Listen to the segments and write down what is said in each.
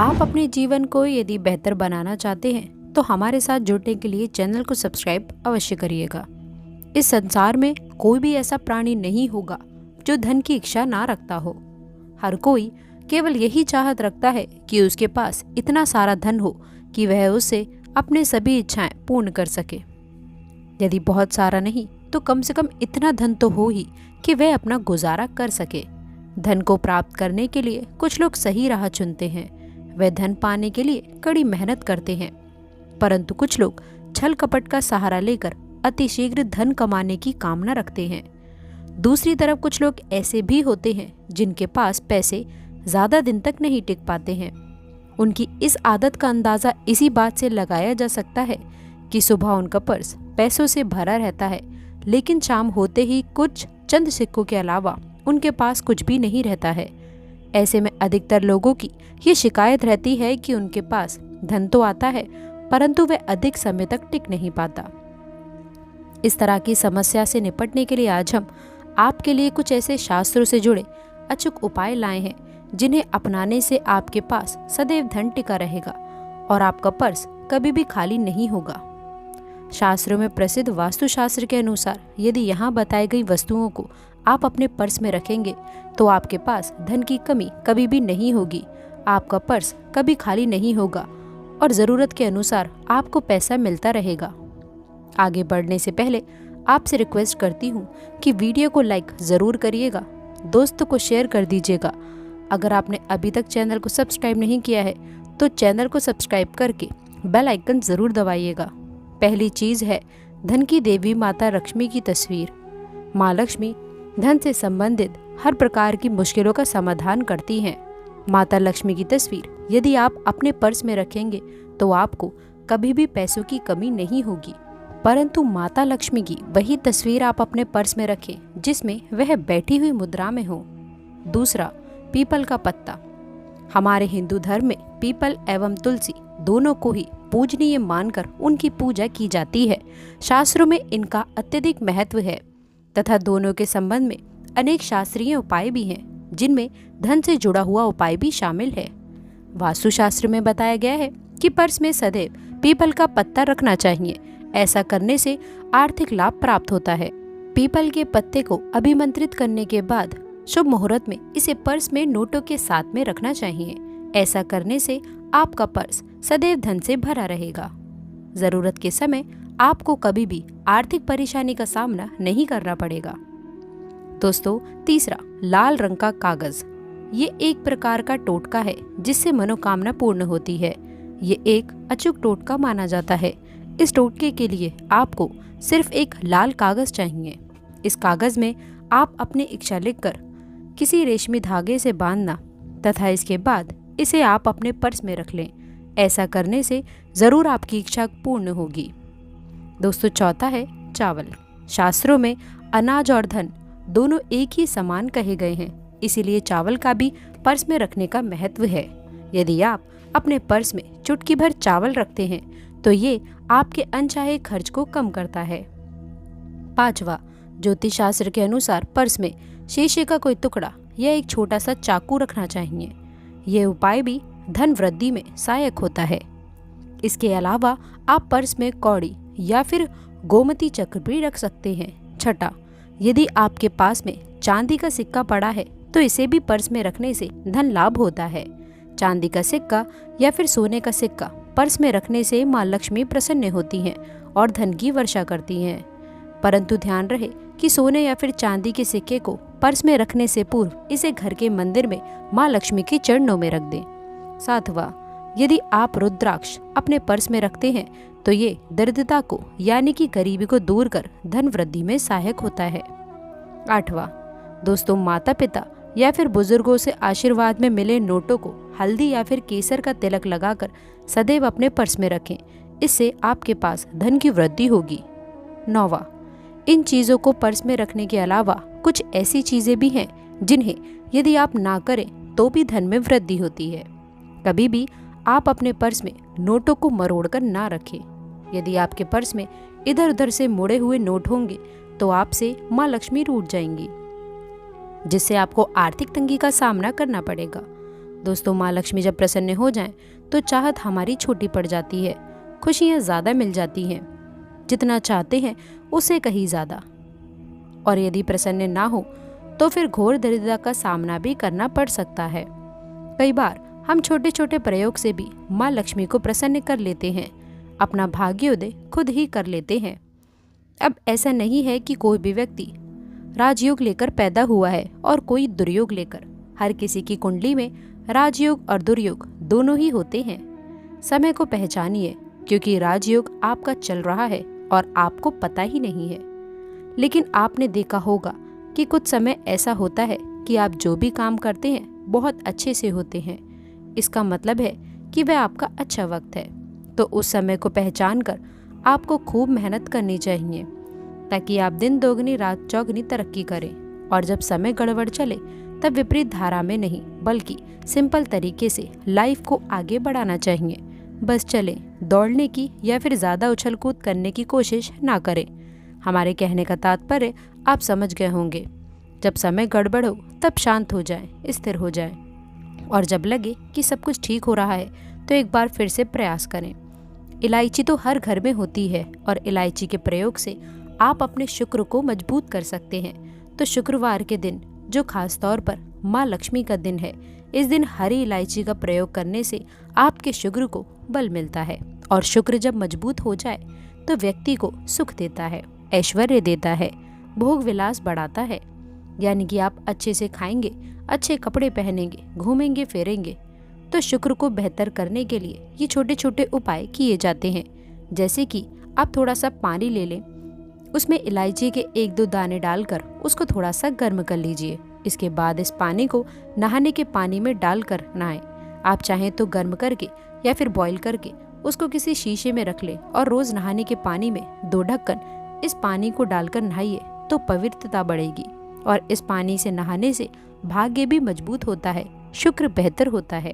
आप अपने जीवन को यदि बेहतर बनाना चाहते हैं तो हमारे साथ जुड़ने के लिए चैनल को सब्सक्राइब अवश्य करिएगा। इस संसार में कोई भी ऐसा प्राणी नहीं होगा जो धन की इच्छा ना रखता हो। हर कोई केवल यही चाहत रखता है कि उसके पास इतना सारा धन हो कि वह उससे अपने सभी इच्छाएं पूर्ण कर सके। यदि बहुत सारा नहीं तो कम से कम इतना धन तो हो ही कि वह अपना गुजारा कर सके। धन को प्राप्त करने के लिए कुछ लोग सही राह चुनते हैं, वे धन पाने के लिए कड़ी मेहनत करते हैं, परंतु कुछ लोग छल कपट का सहारा लेकर अतिशीघ्र धन कमाने की कामना रखते हैं। दूसरी तरफ कुछ लोग ऐसे भी होते हैं जिनके पास पैसे ज्यादा दिन तक नहीं टिक पाते हैं। उनकी इस आदत का अंदाजा इसी बात से लगाया जा सकता है कि सुबह उनका पर्स पैसों से भरा रहता है, लेकिन शाम होते ही कुछ चंद सिक्कों के अलावा उनके पास कुछ भी नहीं रहता है। ऐसे में अधिकतर लोगों की ये शिकायत रहती है कि उनके पास धन तो आता है परंतु वह अधिक समय तक टिक नहीं पाता। इस तरह की समस्या से निपटने के लिए आज हम आपके लिए कुछ ऐसे शास्त्रों से जुड़े अचूक उपाय लाए हैं जिन्हें अपनाने से आपके पास सदैव धन टिका रहेगा और आपका पर्स कभी भी खाली नहीं होगा। शास्त्रों में प्रसिद्ध वास्तुशास्त्र के अनुसार यदि यहाँ बताई गई वस्तुओं को आप अपने पर्स में रखेंगे तो आपके पास धन की कमी कभी भी नहीं होगी, आपका पर्स कभी खाली नहीं होगा और ज़रूरत के अनुसार आपको पैसा मिलता रहेगा। आगे बढ़ने से पहले आपसे रिक्वेस्ट करती हूँ कि वीडियो को लाइक ज़रूर करिएगा, दोस्तों को शेयर कर दीजिएगा। अगर आपने अभी तक चैनल को सब्सक्राइब नहीं किया है तो चैनल को सब्सक्राइब करके बेल आइकन ज़रूर दबाइएगा। पहली चीज़ है धन की देवी माता लक्ष्मी की तस्वीर। माँ लक्ष्मी धन से संबंधित हर प्रकार की मुश्किलों का समाधान करती हैं। माता लक्ष्मी की तस्वीर यदि आप अपने पर्स में रखेंगे तो आपको कभी भी पैसों की कमी नहीं होगी, परंतु माता लक्ष्मी की वही तस्वीर आप अपने पर्स में रखें जिसमें वह बैठी हुई मुद्रा में हो। दूसरा, पीपल का पत्ता। हमारे हिंदू धर्म में पीपल एवं तुलसी दोनों को ही पूजनीय मानकर उनकी पूजा की जाती है। शास्त्रों में इनका अत्यधिक महत्व है तथा दोनों के संबंध में अनेक शास्त्रीय उपाय भी हैं जिनमें धन से जुड़ा हुआ उपाय भी शामिल है। वास्तुशास्त्र में बताया गया है कि पर्स में सदैव पीपल का पत्ता रखना चाहिए। ऐसा करने से आर्थिक लाभ प्राप्त होता है। पीपल के पत्ते को अभिमंत्रित करने के बाद शुभ मुहूर्त में इसे पर्स में नोटों के साथ में रखना चाहिए। ऐसा करने से आपका पर्स सदैव धन से भरा रहेगा। जरूरत के समय आपको कभी भी आर्थिक परेशानी का सामना नहीं करना पड़ेगा। दोस्तों, तीसरा, लाल रंग का कागज। ये एक प्रकार का टोटका है जिससे मनोकामना पूर्ण होती है। ये एक अचूक टोटका माना जाता है। इस टोटके के लिए आपको सिर्फ एक लाल कागज चाहिए। इस कागज में आप अपनी इच्छा लिखकर किसी रेशमी धागे से बांधना तथा इसके बाद इसे आप अपने पर्स में रख लें। ऐसा करने से जरूर आपकी इच्छा पूर्ण होगी। दोस्तों, चौथा है चावल। शास्त्रों में अनाज और धन दोनों एक ही समान कहे गए हैं, इसीलिए चावल का भी पर्स में रखने का महत्व है। यदि आप अपने पर्स में चुटकी भर चावल रखते हैं तो ये आपके अनचाहे खर्च को कम करता है। पांचवा, ज्योतिष शास्त्र के अनुसार पर्स में शीशे का कोई टुकड़ा या एक छोटा सा चाकू रखना चाहिए। यह उपाय भी धन वृद्धि में सहायक होता है। इसके अलावा आप पर्स में कौड़ी या फिर गोमती चक्र भी रख सकते हैं। छठा, यदि आपके पास में चांदी का सिक्का पड़ा है तो इसे भी पर्स में रखने से धन लाभ होता है। चांदी का सिक्का या फिर सोने का सिक्का पर्स में रखने से माँ लक्ष्मी प्रसन्न होती हैं और धन की वर्षा करती हैं। परंतु ध्यान रहे कि सोने या फिर चांदी के सिक्के को पर्स में रखने से पूर्व इसे घर के मंदिर में माँ लक्ष्मी के चरणों में रख दें। सातवां, यदि आप रुद्राक्ष अपने पर्स में रखते हैं तो ये दरिद्रता को यानी कि गरीबी को दूर कर धन वृद्धि में सहायक होता है। आठवां, दोस्तों, माता पिता या फिर बुजुर्गों से आशीर्वाद में मिले नोटों को हल्दी या फिर केसर का तिलक लगाकर सदैव अपने पर्स में रखें। इससे आपके पास धन की वृद्धि होगी। नौवां, इन चीज़ों को पर्स में रखने के अलावा कुछ ऐसी चीज़ें भी हैं जिन्हें यदि आप ना करें तो भी धन में वृद्धि होती है। कभी भी आप अपने पर्स में नोटों को मरोड़कर ना रखें। यदि आपके पर्स में इधर उधर से मुड़े हुए नोट होंगे तो आपसे माँ लक्ष्मी रूठ जाएंगी, जिससे आपको आर्थिक तंगी का सामना करना पड़ेगा। दोस्तों, माँ लक्ष्मी जब प्रसन्न हो जाएं तो चाहत हमारी छोटी पड़ जाती है, खुशियाँ ज़्यादा मिल जाती हैं, जितना चाहते हैं उससे कहीं ज़्यादा। और यदि प्रसन्न ना हो तो फिर घोर दरिद्रता का सामना भी करना पड़ सकता है। कई बार हम छोटे छोटे प्रयोग से भी माँ लक्ष्मी को प्रसन्न कर लेते हैं, अपना भाग्योदय खुद ही कर लेते हैं। अब ऐसा नहीं है कि कोई भी व्यक्ति राजयोग लेकर पैदा हुआ है और कोई दुर्योग लेकर। हर किसी की कुंडली में राजयोग और दुर्योग दोनों ही होते हैं। समय को पहचानिए, क्योंकि राजयोग आपका चल रहा है और आपको पता ही नहीं है। लेकिन आपने देखा होगा कि कुछ समय ऐसा होता है कि आप जो भी काम करते हैं बहुत अच्छे से होते हैं। इसका मतलब है कि वह आपका अच्छा वक्त है। तो उस समय को पहचान कर आपको खूब मेहनत करनी चाहिए, ताकि आप दिन दोगुनी रात चौगुनी तरक्की करें। और जब समय गड़बड़ चले तब विपरीत धारा में नहीं, बल्कि सिंपल तरीके से लाइफ को आगे बढ़ाना चाहिए। बस चलें, दौड़ने की या फिर ज़्यादा उछल कूद करने की कोशिश ना करें। हमारे कहने का तात्पर्य आप समझ गए होंगे। जब समय गड़बड़ हो तब शांत हो जाएं, स्थिर हो जाएं, और जब लगे कि सब कुछ ठीक हो रहा है तो एक बार फिर से प्रयास करें। इलायची तो हर घर में होती है और इलायची के प्रयोग से आप अपने शुक्र को मजबूत कर सकते हैं। तो शुक्रवार के दिन, जो खास तौर पर माँ लक्ष्मी का दिन है, इस दिन हरी इलायची का प्रयोग करने से आपके शुक्र को बल मिलता है। और शुक्र जब मजबूत हो जाए तो व्यक्ति को सुख देता है, ऐश्वर्य देता है, भोग विलास बढ़ाता है। यानी कि आप अच्छे से खाएंगे, अच्छे कपड़े पहनेंगे, घूमेंगे फिरेंगे। तो शुक्र को बेहतर करने के लिए ये छोटे छोटे उपाय किए जाते हैं। जैसे कि आप थोड़ा सा पानी ले लें, उसमें इलायची के 1-2 दाने डालकर उसको थोड़ा सा गर्म कर लीजिए। इसके बाद इस पानी को नहाने के पानी में डालकर नहाएं। आप चाहें तो गर्म करके या फिर बॉईल करके उसको किसी शीशे में रख लें और रोज नहाने के पानी में 2 ढक्कन इस पानी को डालकर नहाइए, तो पवित्रता बढ़ेगी। और इस पानी से नहाने से भाग्य भी मजबूत होता है, शुक्र बेहतर होता है।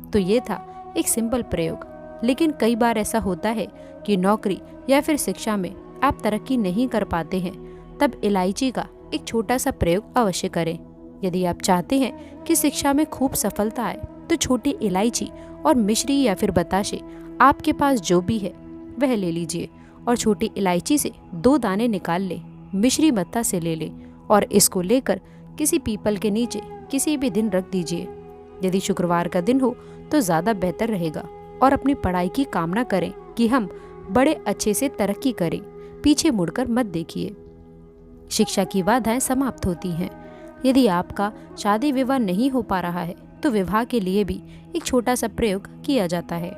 तो ये था एक सिंपल प्रयोग। लेकिन कई बार ऐसा होता है कि नौकरी या फिर शिक्षा में आप तरक्की नहीं कर पाते हैं, तब इलायची का एक छोटा सा प्रयोग अवश्य करें। यदि आप चाहते हैं कि शिक्षा में खूब सफलता आए तो छोटी इलायची और मिश्री या फिर बताशे, आपके पास जो भी है वह ले लीजिए और छोटी इलायची से 2 दाने निकाल लें, मिश्री मत्ता से ले लें और इसको लेकर किसी पीपल के नीचे किसी भी दिन रख दीजिए। यदि शुक्रवार का दिन हो तो ज़्यादा बेहतर रहेगा। और अपनी पढ़ाई की कामना करें कि हम बड़े अच्छे से तरक्की करें, पीछे मुड़कर मत देखिए। शिक्षा की बाधाएं समाप्त होती हैं। यदि आपका शादी विवाह नहीं हो पा रहा है तो विवाह के लिए भी एक छोटा सा प्रयोग किया जाता है।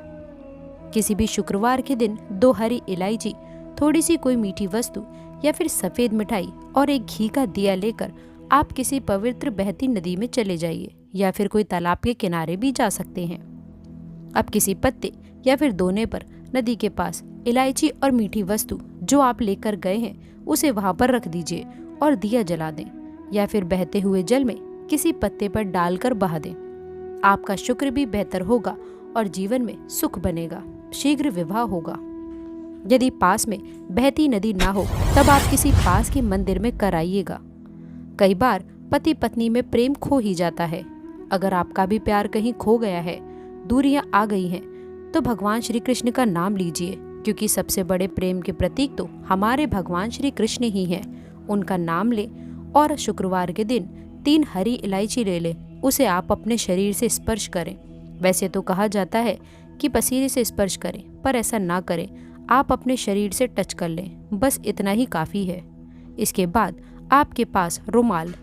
किसी भी शुक्रवार के दिन 2 हरी इलायची, थोड़ी सी कोई मीठी वस्तु या फिर सफ़ेद मिठाई और एक घी का दिया लेकर आप किसी पवित्र बहती नदी में चले जाइए या फिर कोई तालाब के किनारे भी जा सकते हैं। अब किसी पत्ते या फिर दोने पर नदी के पास इलायची और मीठी वस्तु जो आप लेकर गए हैं उसे वहां पर रख दीजिए और दिया जला दें, या फिर बहते हुए जल में किसी पत्ते पर डालकर बहा दें। आपका शुक्र भी बेहतर होगा और जीवन में सुख बनेगा, शीघ्र विवाह होगा। यदि पास में बहती नदी ना हो तब आप किसी पास के मंदिर में कराइएगा। कई बार पति पत्नी में प्रेम खो ही जाता है। अगर आपका भी प्यार कहीं खो गया है, दूरियां आ गई हैं, तो भगवान श्री कृष्ण का नाम लीजिए, क्योंकि सबसे बड़े प्रेम के प्रतीक तो हमारे भगवान श्री कृष्ण ही हैं। उनका नाम ले और शुक्रवार के दिन 3 हरी इलायची ले लें, उसे आप अपने शरीर से स्पर्श करें। वैसे तो कहा जाता है कि पसीने से स्पर्श करें, पर ऐसा ना करें, आप अपने शरीर से टच कर लें, बस इतना ही काफ़ी है। इसके बाद आपके पास रुमाल,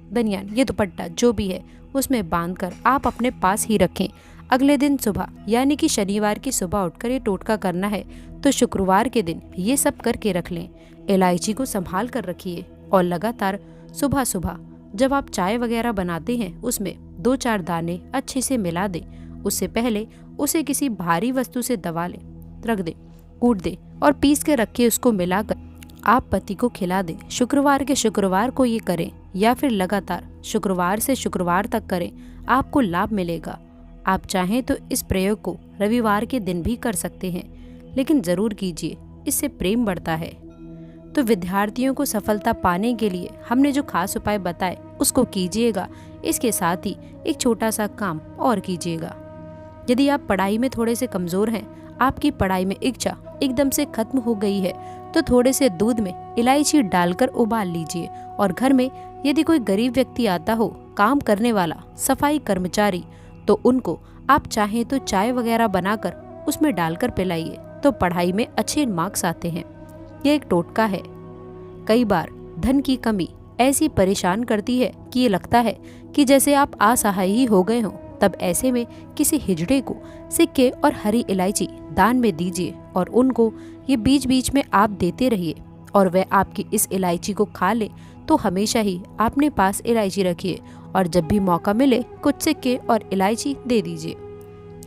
बनियान, ये दुपट्टा जो भी है उसमें बांधकर आप अपने पास ही रखें। अगले दिन सुबह यानी कि शनिवार की सुबह उठकर ये टोटका करना है, तो शुक्रवार के दिन ये सब करके रख लें। इलायची को संभाल कर रखिए और लगातार सुबह सुबह जब आप चाय वगैरह बनाते हैं उसमें 2-4 दाने अच्छे से मिला दें। उससे पहले उसे किसी भारी वस्तु से दबा लें, रख दें, कूट दें और पीस के रखिए। उसको मिलाकर आप पति को खिला दें। शुक्रवार के शुक्रवार को ये करें या फिर लगातार शुक्रवार से शुक्रवार तक करें, आपको लाभ मिलेगा। आप चाहें तो इस प्रयोग को रविवार के दिन भी कर सकते हैं, लेकिन ज़रूर कीजिए, इससे प्रेम बढ़ता है। तो विद्यार्थियों को सफलता पाने के लिए हमने जो खास उपाय बताए उसको कीजिएगा। इसके साथ ही एक छोटा सा काम और कीजिएगा। यदि आप पढ़ाई में थोड़े से कमज़ोर हैं, आपकी पढ़ाई में इच्छा एकदम से खत्म हो गई है, तो थोड़े से दूध में इलायची डालकर उबाल लीजिए और घर में यदि कोई गरीब व्यक्ति आता हो, काम करने वाला, सफाई कर्मचारी, तो उनको आप चाहें तो चाय वगैरह बनाकर उसमें डालकर पिलाइए, तो पढ़ाई में अच्छे मार्क्स आते हैं। यह एक टोटका है। कई बार धन की कमी ऐसी परेशान करती है कि ये लगता है कि जैसे आप असहाय ही हो गए हों। तब ऐसे में किसी हिजड़े को सिक्के और हरी इलायची दान में दीजिए और उनको ये बीच बीच में आप देते रहिए और वह आपकी इस इलायची को खा ले। तो हमेशा ही अपने पास इलायची रखिए और जब भी मौका मिले कुछ सिक्के और इलायची दे दीजिए।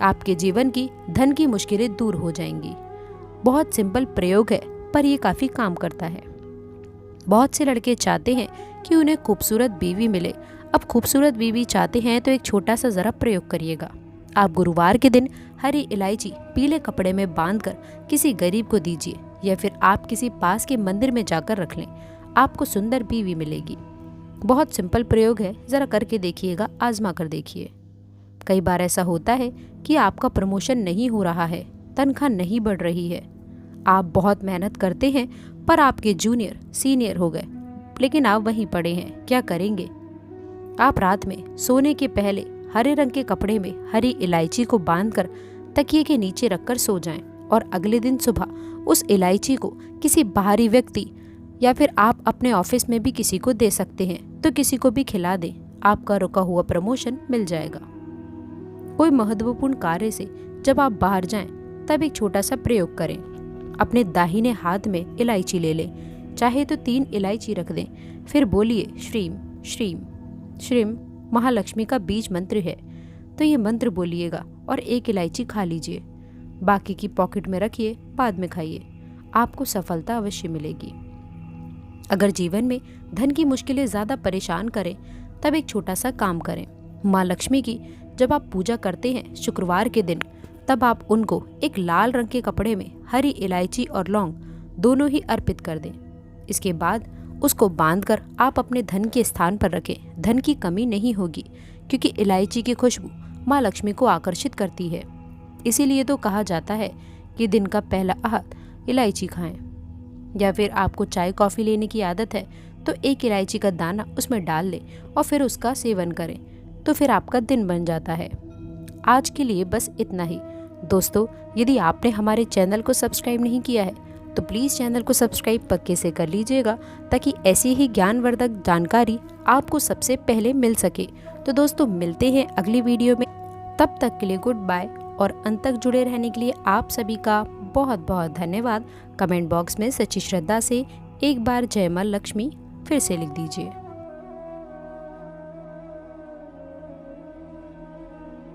आपके जीवन की धन की मुश्किलें दूर हो जाएंगी। बहुत सिंपल प्रयोग है, पर ये काफ़ी काम करता है। बहुत से लड़के चाहते हैं कि उन्हें खूबसूरत बीवी मिले। अब खूबसूरत बीवी चाहते हैं तो एक छोटा सा ज़रा प्रयोग करिएगा। आप गुरुवार के दिन हरी इलायची पीले कपड़े में बांधकर किसी गरीब को दीजिए या फिर आप किसी पास के मंदिर में जाकर रख लें। आपको सुंदर बीवी मिलेगी। बहुत सिंपल प्रयोग है, ज़रा करके देखिएगा, आजमा कर देखिए। कई बार ऐसा होता है कि आपका प्रमोशन नहीं हो रहा है, तनख्वाह नहीं बढ़ रही है। आप बहुत मेहनत करते हैं पर आपके जूनियर सीनियर हो गए, लेकिन आप वहीं पड़े हैं। क्या करेंगे? आप रात में सोने के पहले हरे रंग के कपड़े में हरी इलायची को बांधकर तकिए के नीचे रखकर सो जाएं और अगले दिन सुबह उस इलायची को किसी बाहरी व्यक्ति या फिर आप अपने ऑफिस में भी किसी को दे सकते हैं, तो किसी को भी खिला दें। आपका रुका हुआ प्रमोशन मिल जाएगा। कोई महत्वपूर्ण कार्य से जब आप बाहर जाएं, तब एक छोटा सा प्रयोग करें। अपने दाहिने हाथ में इलायची ले लें, चाहे तो 3 इलायची रख दें। फिर बोलिए श्रीम श्रीम श्रीम। महालक्ष्मी का बीज मंत्र है, तो ये मंत्र बोलिएगा और 1 इलायची खा लीजिए। बाकी की पॉकेट में रखिए, बाद में खाइए। आपको सफलता अवश्य मिलेगी। अगर जीवन में धन की मुश्किलें ज़्यादा परेशान करें, तब एक छोटा सा काम करें। माँ लक्ष्मी की जब आप पूजा करते हैं शुक्रवार के दिन, तब आप उनको एक लाल रंग के कपड़े में हरी इलायची और लौंग दोनों ही अर्पित कर दें। इसके बाद उसको बांधकर आप अपने धन के स्थान पर रखें। धन की कमी नहीं होगी, क्योंकि इलायची की खुशबू माँ लक्ष्मी को आकर्षित करती है। इसीलिए तो कहा जाता है कि दिन का पहला आहत इलायची खाएं। या फिर आपको चाय कॉफ़ी लेने की आदत है, तो 1 इलायची का दाना उसमें डाल लें और फिर उसका सेवन करें, तो फिर आपका दिन बन जाता है। आज के लिए बस इतना ही। दोस्तों, यदि आपने हमारे चैनल को सब्सक्राइब नहीं किया है, तो प्लीज़ चैनल को सब्सक्राइब पक्के से कर लीजिएगा, ताकि ऐसी ही ज्ञानवर्धक जानकारी आपको सबसे पहले मिल सके। तो दोस्तों, मिलते हैं अगली वीडियो में। तब तक के लिए गुड बाय और अंत तक जुड़े रहने के लिए आप सभी का बहुत बहुत धन्यवाद। कमेंट बॉक्स में सच्ची श्रद्धा से एक बार जय मां लक्ष्मी फिर से लिख दीजिए।